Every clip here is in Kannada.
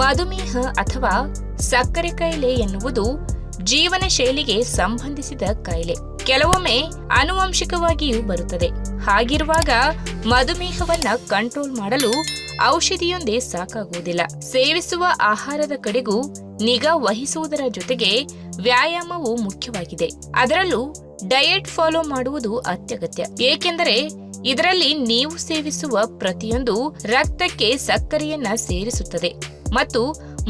ಮಧುಮೇಹ ಅಥವಾ ಸಕ್ಕರೆ ಕಾಯಿಲೆ ಎನ್ನುವುದು ಜೀವನ ಶೈಲಿಗೆ ಸಂಬಂಧಿಸಿದ ಕಾಯಿಲೆ. ಕೆಲವೊಮ್ಮೆ ಆನುವಂಶಿಕವಾಗಿಯೂ ಬರುತ್ತದೆ. ಹಾಗಿರುವಾಗ ಮಧುಮೇಹವನ್ನ ಕಂಟ್ರೋಲ್ ಮಾಡಲು ಔಷಧಿಯೊಂದೇ ಸಾಕಾಗುವುದಿಲ್ಲ. ಸೇವಿಸುವ ಆಹಾರದ ಕಡೆಗೂ ನಿಗಾ ವಹಿಸುವುದರ ಜೊತೆಗೆ ವ್ಯಾಯಾಮವು ಮುಖ್ಯವಾಗಿದೆ. ಅದರಲ್ಲೂ ಡಯಟ್ ಫಾಲೋ ಮಾಡುವುದು ಅತ್ಯಗತ್ಯ. ಏಕೆಂದರೆ ಇದರಲ್ಲಿ ನೀವು ಸೇವಿಸುವ ಪ್ರತಿಯೊಂದು ರಕ್ತಕ್ಕೆ ಸಕ್ಕರೆಯನ್ನ ಸೇರಿಸುತ್ತದೆ ಮತ್ತು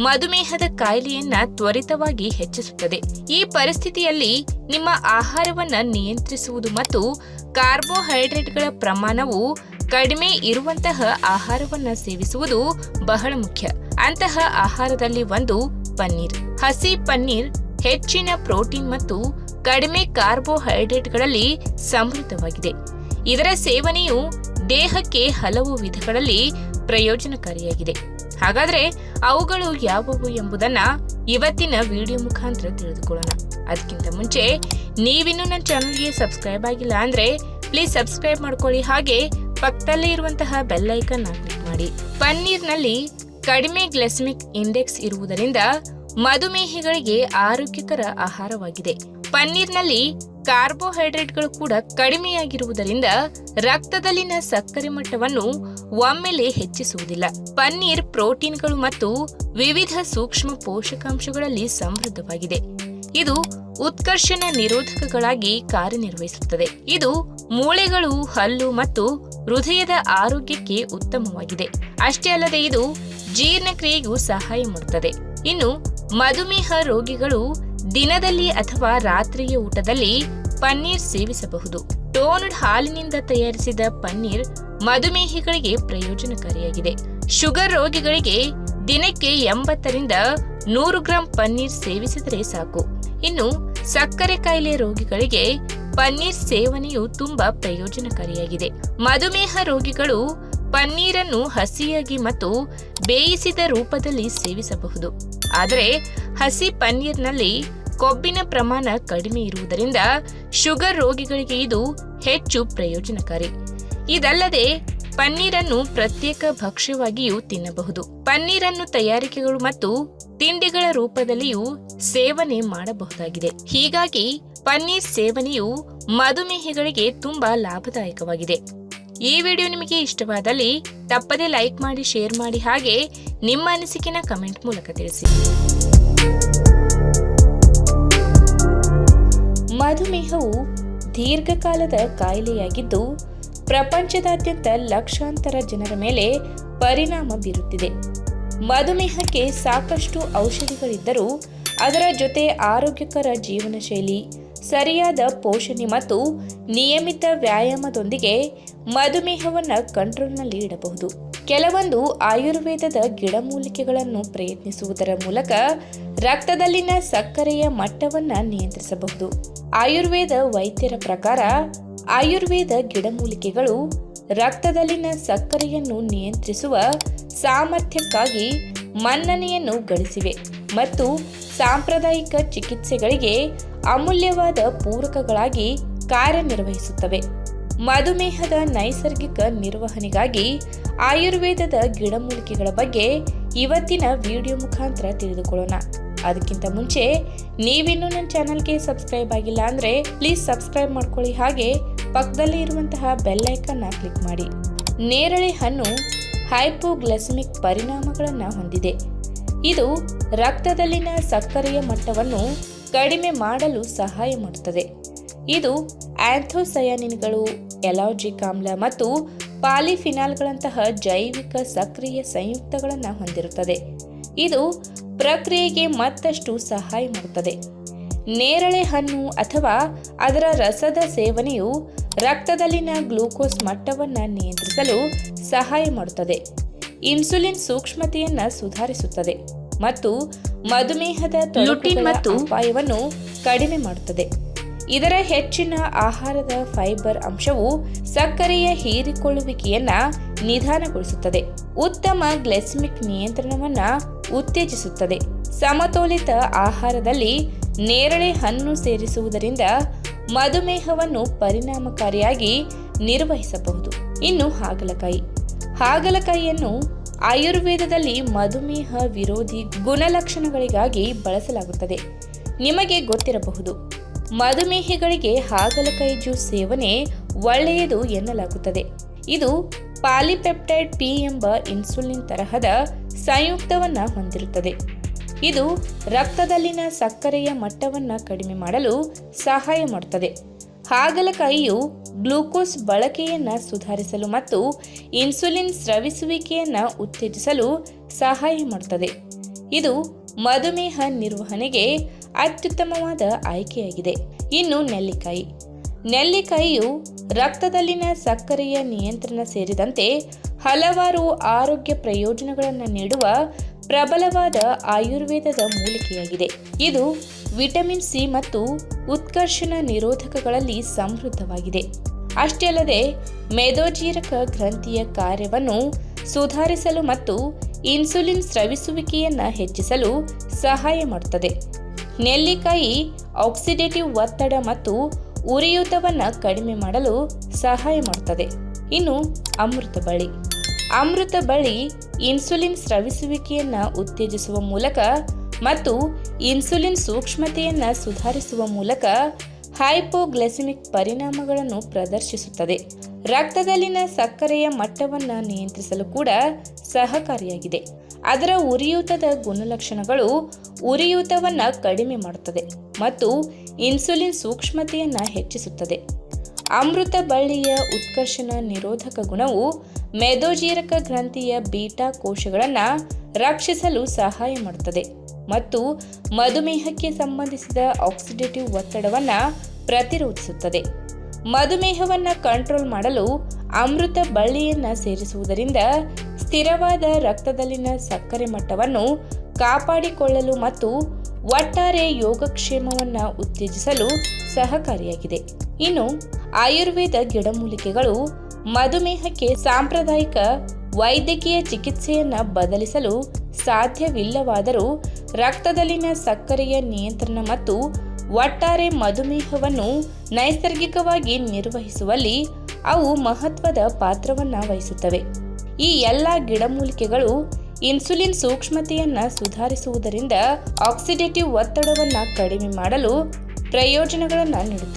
ಮಧುಮೇಹದ ಕಾಯಿಲೆಯನ್ನ ತ್ವರಿತವಾಗಿ ಹೆಚ್ಚಿಸುತ್ತದೆ. ಈ ಪರಿಸ್ಥಿತಿಯಲ್ಲಿ ನಿಮ್ಮ ಆಹಾರವನ್ನ ನಿಯಂತ್ರಿಸುವುದು ಮತ್ತು ಕಾರ್ಬೋಹೈಡ್ರೇಟ್ಗಳ ಪ್ರಮಾಣವು ಕಡಿಮೆ ಇರುವಂತಹ ಆಹಾರವನ್ನ ಸೇವಿಸುವುದು ಬಹಳ ಮುಖ್ಯ. ಅಂತಹ ಆಹಾರದಲ್ಲಿ ಒಂದು ಪನ್ನೀರ್. ಹಸಿ ಪನ್ನೀರ್ ಹೆಚ್ಚಿನ ಪ್ರೋಟೀನ್ ಮತ್ತು ಕಡಿಮೆ ಕಾರ್ಬೋಹೈಡ್ರೇಟ್ಗಳಲ್ಲಿ ಸಮೃದ್ಧವಾಗಿದೆ. ಇದರ ಸೇವನೆಯು ದೇಹಕ್ಕೆ ಹಲವು ವಿಧಗಳಲ್ಲಿ ಪ್ರಯೋಜನಕಾರಿಯಾಗಿದೆ. ಹಾಗಾದ್ರೆ ಅವುಗಳು ಯಾವುವು ಎಂಬುದನ್ನ ಇವತ್ತಿನ ವಿಡಿಯೋ ಮುಖಾಂತರ ತಿಳಿದುಕೊಳ್ಳೋಣ. ಅದಕ್ಕಿಂತ ಮುಂಚೆ ನೀವಿನ್ನೂ ನನ್ನ ಚಾನಲ್ಗೆ ಸಬ್ಸ್ಕ್ರೈಬ್ ಆಗಿಲ್ಲ ಅಂದ್ರೆ ಪ್ಲೀಸ್ ಸಬ್ಸ್ಕ್ರೈಬ್ ಮಾಡ್ಕೊಳ್ಳಿ. ಹಾಗೆ ಪಕ್ಕದಲ್ಲೇ ಇರುವಂತಹ ಬೆಲ್ ಐಕಾನ್ ಕ್ಲಿಕ್ ಮಾಡಿ. ಪನ್ನೀರ್ನಲ್ಲಿ ಕಡಿಮೆ ಗ್ಲೈಸೆಮಿಕ್ ಇಂಡೆಕ್ಸ್ ಇರುವುದರಿಂದ ಮಧುಮೇಹಿಗಳಿಗೆ ಆರೋಗ್ಯಕರ ಆಹಾರವಾಗಿದೆ. ಪನ್ನೀರ್ನಲ್ಲಿ ಕಾರ್ಬೋಹೈಡ್ರೇಟ್ಗಳು ಕೂಡ ಕಡಿಮೆಯಾಗಿರುವುದರಿಂದ ರಕ್ತದಲ್ಲಿನ ಸಕ್ಕರೆ ಮಟ್ಟವನ್ನು ಒಮ್ಮೆಲೆ ಹೆಚ್ಚಿಸುವುದಿಲ್ಲ. ಪನ್ನೀರ್ ಪ್ರೋಟೀನ್ಗಳು ಮತ್ತು ವಿವಿಧ ಸೂಕ್ಷ್ಮ ಪೋಷಕಾಂಶಗಳಲ್ಲಿ ಸಮೃದ್ಧವಾಗಿದೆ. ಇದು ಉತ್ಕರ್ಷಣ ನಿರೋಧಕಗಳಾಗಿ ಕಾರ್ಯನಿರ್ವಹಿಸುತ್ತದೆ. ಇದು ಮೂಳೆಗಳು, ಹಲ್ಲು ಮತ್ತು ಹೃದಯದ ಆರೋಗ್ಯಕ್ಕೆ ಉತ್ತಮವಾಗಿದೆ. ಅಷ್ಟೇ ಅಲ್ಲದೆ ಇದು ಜೀರ್ಣಕ್ರಿಯೆಗೂ ಸಹಾಯ ಮಾಡುತ್ತದೆ. ಇನ್ನು ಮಧುಮೇಹ ರೋಗಿಗಳು ದಿನದಲ್ಲಿ ಅಥವಾ ರಾತ್ರಿಯ ಊಟದಲ್ಲಿ ಪನ್ನೀರ್ ಸೇವಿಸಬಹುದು. ಟೋನ್ಡ್ ಹಾಲಿನಿಂದ ತಯಾರಿಸಿದ ಪನ್ನೀರ್ ಮಧುಮೇಹಿಗಳಿಗೆ ಪ್ರಯೋಜನಕಾರಿಯಾಗಿದೆ. ಶುಗರ್ ರೋಗಿಗಳಿಗೆ ದಿನಕ್ಕೆ 80 ರಿಂದ 100 ಗ್ರಾಂ ಪನ್ನೀರ್ ಸೇವಿಸಿದರೆ ಸಾಕು. ಇನ್ನು ಸಕ್ಕರೆ ಕಾಯಿಲೆ ರೋಗಿಗಳಿಗೆ ಪನ್ನೀರ್ ಸೇವನೆಯು ತುಂಬಾ ಪ್ರಯೋಜನಕಾರಿಯಾಗಿದೆ. ಮಧುಮೇಹ ರೋಗಿಗಳು ಪನ್ನೀರನ್ನು ಹಸಿಯಾಗಿ ಮತ್ತು ಬೇಯಿಸಿದ ರೂಪದಲ್ಲಿ ಸೇವಿಸಬಹುದು. ಆದರೆ ಹಸಿ ಪನ್ನೀರ್ನಲ್ಲಿ ಕೊಬ್ಬಿನ ಪ್ರಮಾಣ ಕಡಿಮೆ ಇರುವುದರಿಂದ ಶುಗರ್ ರೋಗಿಗಳಿಗೆ ಇದು ಹೆಚ್ಚು ಪ್ರಯೋಜನಕಾರಿ. ಇದಲ್ಲದೆ ಪನ್ನೀರನ್ನು ಪ್ರತ್ಯೇಕ ಭಕ್ಷ್ಯವಾಗಿಯೂ ತಿನ್ನಬಹುದು. ಪನ್ನೀರನ್ನು ತಯಾರಿಕೆಗಳು ಮತ್ತು ತಿಂಡಿಗಳ ರೂಪದಲ್ಲಿಯೂ ಸೇವನೆ ಮಾಡಬಹುದಾಗಿದೆ. ಹೀಗಾಗಿ ಪನ್ನೀರ್ ಸೇವನೆಯು ಮಧುಮೇಹಿಗಳಿಗೆ ತುಂಬಾ ಲಾಭದಾಯಕವಾಗಿದೆ. ಈ ವಿಡಿಯೋ ನಿಮಗೆ ಇಷ್ಟವಾದಲ್ಲಿ ತಪ್ಪದೇ ಲೈಕ್ ಮಾಡಿ, ಶೇರ್ ಮಾಡಿ, ಹಾಗೆ ನಿಮ್ಮ ಅನಿಸಿಕೆನ ಕಮೆಂಟ್ ಮೂಲಕ ತಿಳಿಸಿ. ಮಧುಮೇಹವು ದೀರ್ಘಕಾಲದ ಕಾಯಿಲೆಯಾಗಿದ್ದು ಪ್ರಪಂಚದಾದ್ಯಂತ ಲಕ್ಷಾಂತರ ಜನರ ಮೇಲೆ ಪರಿಣಾಮ ಬೀರುತ್ತಿದೆ. ಮಧುಮೇಹಕ್ಕೆ ಸಾಕಷ್ಟು ಔಷಧಿಗಳಿದ್ದರೂ ಅದರ ಜೊತೆ ಆರೋಗ್ಯಕರ ಜೀವನ ಶೈಲಿ, ಸರಿಯಾದ ಪೋಷಣೆ ಮತ್ತು ನಿಯಮಿತ ವ್ಯಾಯಾಮದೊಂದಿಗೆ ಮಧುಮೇಹವನ್ನು ಕಂಟ್ರೋಲ್ನಲ್ಲಿ ಇಡಬಹುದು. ಕೆಲವೊಂದು ಆಯುರ್ವೇದದ ಗಿಡಮೂಲಿಕೆಗಳನ್ನು ಪ್ರಯತ್ನಿಸುವುದರ ಮೂಲಕ ರಕ್ತದಲ್ಲಿನ ಸಕ್ಕರೆಯ ಮಟ್ಟವನ್ನು ನಿಯಂತ್ರಿಸಬಹುದು. ಆಯುರ್ವೇದ ವೈದ್ಯರ ಪ್ರಕಾರ ಆಯುರ್ವೇದ ಗಿಡಮೂಲಿಕೆಗಳು ರಕ್ತದಲ್ಲಿನ ಸಕ್ಕರೆಯನ್ನು ನಿಯಂತ್ರಿಸುವ ಸಾಮರ್ಥ್ಯಕ್ಕಾಗಿ ಮನ್ನಣೆಯನ್ನು ಗಳಿಸಿವೆ ಮತ್ತು ಸಾಂಪ್ರದಾಯಿಕ ಚಿಕಿತ್ಸೆಗಳಿಗೆ ಅಮೂಲ್ಯವಾದ ಪೂರಕಗಳಾಗಿ ಕಾರ್ಯನಿರ್ವಹಿಸುತ್ತವೆ. ಮಧುಮೇಹದ ನೈಸರ್ಗಿಕ ನಿರ್ವಹಣೆಗಾಗಿ ಆಯುರ್ವೇದದ ಗಿಡಮೂಲಿಕೆಗಳ ಬಗ್ಗೆ ಇವತ್ತಿನ ವಿಡಿಯೋ ಮುಖಾಂತರ ತಿಳಿದುಕೊಳ್ಳೋಣ. ಅದಕ್ಕಿಂತ ಮುಂಚೆ ನೀವಿನ್ನೂ ನನ್ನ ಚಾನಲ್ಗೆ ಸಬ್ಸ್ಕ್ರೈಬ್ ಆಗಿಲ್ಲ ಅಂದ್ರೆ ಪ್ಲೀಸ್ ಸಬ್ಸ್ಕ್ರೈಬ್ ಮಾಡ್ಕೊಳ್ಳಿ. ಹಾಗೆ ಪಕ್ಕದಲ್ಲೇ ಇರುವಂತಹ ಬೆಲ್ ಐಕಾನ್ ಕ್ಲಿಕ್ ಮಾಡಿ. ನೇರಳೆ ಹಣ್ಣು ಹೈಪೋಗ್ಲೈಸೆಮಿಕ್ ಪರಿಣಾಮಗಳನ್ನು ಹೊಂದಿದೆ. ಇದು ರಕ್ತದಲ್ಲಿನ ಸಕ್ಕರೆಯ ಮಟ್ಟವನ್ನು ಕಡಿಮೆ ಮಾಡಲು ಸಹಾಯ ಮಾಡುತ್ತದೆ. ಇದು ಆಂಥೋಸಯಾನಿನ್ಗಳು, ಎಲಾಜಿಕ್ ಆಮ್ಲ ಮತ್ತು ಪಾಲಿಫಿನಾಲ್ಗಳಂತಹ ಜೈವಿಕ ಸಕ್ರಿಯ ಸಂಯುಕ್ತಗಳನ್ನು ಹೊಂದಿರುತ್ತದೆ. ಇದು ಪ್ರಕ್ರಿಯೆಗೆ ಮತ್ತಷ್ಟು ಸಹಾಯ ಮಾಡುತ್ತದೆ. ನೇರಳೆ ಹಣ್ಣು ಅಥವಾ ಅದರ ರಸದ ಸೇವನೆಯು ರಕ್ತದಲ್ಲಿನ ಗ್ಲೂಕೋಸ್ ಮಟ್ಟವನ್ನು ನಿಯಂತ್ರಿಸಲು ಸಹಾಯ ಮಾಡುತ್ತದೆ. ಇನ್ಸುಲಿನ್ ಸೂಕ್ಷ್ಮತೆಯನ್ನು ಸುಧಾರಿಸುತ್ತದೆ ಮತ್ತು ಮಧುಮೇಹದ ತೊಡಕುಗಳ ಅಪಾಯವನ್ನು ಕಡಿಮೆ ಮಾಡುತ್ತದೆ. ಇದರ ಹೆಚ್ಚಿನ ಆಹಾರದ ಫೈಬರ್ ಅಂಶವು ಸಕ್ಕರೆಯ ಹೀರಿಕೊಳ್ಳುವಿಕೆಯನ್ನ ನಿಧಾನಗೊಳಿಸುತ್ತದೆ, ಉತ್ತಮ ಗ್ಲೈಸೆಮಿಕ್ ನಿಯಂತ್ರಣವನ್ನ ಉತ್ತೇಜಿಸುತ್ತದೆ. ಸಮತೋಲಿತ ಆಹಾರದಲ್ಲಿ ನೇರಳೆ ಹಣ್ಣು ಸೇರಿಸುವುದರಿಂದ ಮಧುಮೇಹವನ್ನು ಪರಿಣಾಮಕಾರಿಯಾಗಿ ನಿರ್ವಹಿಸಬಹುದು. ಇನ್ನು ಹಾಗಲಕಾಯಿಯನ್ನು ಆಯುರ್ವೇದದಲ್ಲಿ ಮಧುಮೇಹ ವಿರೋಧಿ ಗುಣಲಕ್ಷಣಗಳಿಗಾಗಿ ಬಳಸಲಾಗುತ್ತದೆ. ನಿಮಗೆ ಗೊತ್ತಿರಬಹುದು, ಮಧುಮೇಹಿಗಳಿಗೆ ಹಾಗಲಕಾಯಿ ಜ್ಯೂಸ್ ಸೇವನೆ ಒಳ್ಳೆಯದು ಎನ್ನಲಾಗುತ್ತದೆ. ಇದು ಪಾಲಿಪೆಪ್ಟೈಡ್ ಪಿ ಎಂಬ ಇನ್ಸುಲಿನ್ ತರಹದ ಸಂಯುಕ್ತವನ್ನು ಹೊಂದಿರುತ್ತದೆ. ಇದು ರಕ್ತದಲ್ಲಿನ ಸಕ್ಕರೆಯ ಮಟ್ಟವನ್ನು ಕಡಿಮೆ ಮಾಡಲು ಸಹಾಯ ಮಾಡುತ್ತದೆ. ಹಾಗಲಕಾಯಿಯು ಗ್ಲೂಕೋಸ್ ಬಳಕೆಯನ್ನು ಸುಧಾರಿಸಲು ಮತ್ತು ಇನ್ಸುಲಿನ್ ಸ್ರವಿಸುವಿಕೆಯನ್ನು ಉತ್ತೇಜಿಸಲು ಸಹಾಯ ಮಾಡುತ್ತದೆ. ಇದು ಮಧುಮೇಹ ನಿರ್ವಹಣೆಗೆ ಅತ್ಯುತ್ತಮವಾದ ಆಯ್ಕೆಯಾಗಿದೆ. ಇನ್ನು ನೆಲ್ಲಿಕಾಯಿಯು ರಕ್ತದಲ್ಲಿನ ಸಕ್ಕರೆಯ ನಿಯಂತ್ರಣ ಸೇರಿದಂತೆ ಹಲವಾರು ಆರೋಗ್ಯ ಪ್ರಯೋಜನಗಳನ್ನು ನೀಡುವ ಪ್ರಬಲವಾದ ಆಯುರ್ವೇದದ ಮೂಲಿಕೆಯಾಗಿದೆ. ಇದು ವಿಟಮಿನ್ ಸಿ ಮತ್ತು ಉತ್ಕರ್ಷಣ ನಿರೋಧಕಗಳಲ್ಲಿ ಸಮೃದ್ಧವಾಗಿದೆ. ಅಷ್ಟೇ ಅಲ್ಲದೆ ಮೇದೋಜೀರಕ ಗ್ರಂಥಿಯ ಕಾರ್ಯವನ್ನು ಸುಧಾರಿಸಲು ಮತ್ತು ಇನ್ಸುಲಿನ್ ಸ್ರವಿಸುವಿಕೆಯನ್ನು ಹೆಚ್ಚಿಸಲು ಸಹಾಯ ಮಾಡುತ್ತದೆ. ನೆಲ್ಲಿಕಾಯಿ ಆಕ್ಸಿಡೇಟಿವ್ ಒತ್ತಡ ಮತ್ತು ಉರಿಯೂತವನ್ನು ಕಡಿಮೆ ಮಾಡಲು ಸಹಾಯ ಮಾಡುತ್ತದೆ. ಇನ್ನು ಅಮೃತಬಳ್ಳಿ ಇನ್ಸುಲಿನ್ ಸ್ರವಿಸುವಿಕೆಯನ್ನು ಉತ್ತೇಜಿಸುವ ಮೂಲಕ ಮತ್ತು ಇನ್ಸುಲಿನ್ ಸೂಕ್ಷ್ಮತೆಯನ್ನು ಸುಧಾರಿಸುವ ಮೂಲಕ ಹೈಪೋಗ್ಲೈಸೆಮಿಕ್ ಪರಿಣಾಮಗಳನ್ನು ಪ್ರದರ್ಶಿಸುತ್ತದೆ. ರಕ್ತದಲ್ಲಿನ ಸಕ್ಕರೆಯ ಮಟ್ಟವನ್ನು ನಿಯಂತ್ರಿಸಲು ಕೂಡ ಸಹಕಾರಿಯಾಗಿದೆ. ಅದರ ಉರಿಯೂತದ ಗುಣಲಕ್ಷಣಗಳು ಉರಿಯೂತವನ್ನು ಕಡಿಮೆ ಮಾಡುತ್ತದೆ ಮತ್ತು ಇನ್ಸುಲಿನ್ ಸೂಕ್ಷ್ಮತೆಯನ್ನು ಹೆಚ್ಚಿಸುತ್ತದೆ. ಅಮೃತ ಬಳ್ಳಿಯ ಉತ್ಕರ್ಷಣ ನಿರೋಧಕ ಗುಣವು ಮೇದೋಜೀರಕ ಗ್ರಂಥಿಯ ಬೀಟಾ ಕೋಶಗಳನ್ನು ರಕ್ಷಿಸಲು ಸಹಾಯ ಮಾಡುತ್ತದೆ ಮತ್ತು ಮಧುಮೇಹಕ್ಕೆ ಸಂಬಂಧಿಸಿದ ಆಕ್ಸಿಡೇಟಿವ್ ಒತ್ತಡವನ್ನು ಪ್ರತಿರೋಧಿಸುತ್ತದೆ. ಮಧುಮೇಹವನ್ನು ಕಂಟ್ರೋಲ್ ಮಾಡಲು ಅಮೃತ ಬಳ್ಳಿಯನ್ನು ಸೇರಿಸುವುದರಿಂದ ಸ್ಥಿರವಾದ ರಕ್ತದಲ್ಲಿನ ಸಕ್ಕರೆ ಮಟ್ಟವನ್ನು ಕಾಪಾಡಿಕೊಳ್ಳಲು ಮತ್ತು ಒಟ್ಟಾರೆ ಯೋಗಕ್ಷೇಮವನ್ನು ಉತ್ತೇಜಿಸಲು ಸಹಕಾರಿಯಾಗಿದೆ. ಇನ್ನು ಆಯುರ್ವೇದ ಗಿಡಮೂಲಿಕೆಗಳು ಮಧುಮೇಹಕ್ಕೆ ಸಾಂಪ್ರದಾಯಿಕ ವೈದ್ಯಕೀಯ ಚಿಕಿತ್ಸೆಯನ್ನು ಬದಲಿಸಲು ಸಾಧ್ಯವಿಲ್ಲವಾದರೂ ರಕ್ತದಲ್ಲಿನ ಸಕ್ಕರೆಯ ನಿಯಂತ್ರಣ ಮತ್ತು ಒಟ್ಟಾರೆ ಮಧುಮೇಹವನ್ನು ನೈಸರ್ಗಿಕವಾಗಿ ನಿರ್ವಹಿಸುವಲ್ಲಿ ಅವು ಮಹತ್ವದ ಪಾತ್ರವನ್ನು ವಹಿಸುತ್ತವೆ. ಈ ಎಲ್ಲ ಗಿಡಮೂಲಿಕೆಗಳು ಇನ್ಸುಲಿನ್ ಸೂಕ್ಷ್ಮತೆಯನ್ನು ಸುಧಾರಿಸುವುದರಿಂದ ಆಕ್ಸಿಡೇಟಿವ್ ಒತ್ತಡವನ್ನು ಕಡಿಮೆ ಮಾಡಲು ಪ್ರಯೋಜನಗಳನ್ನು ನೀಡುತ್ತವೆ.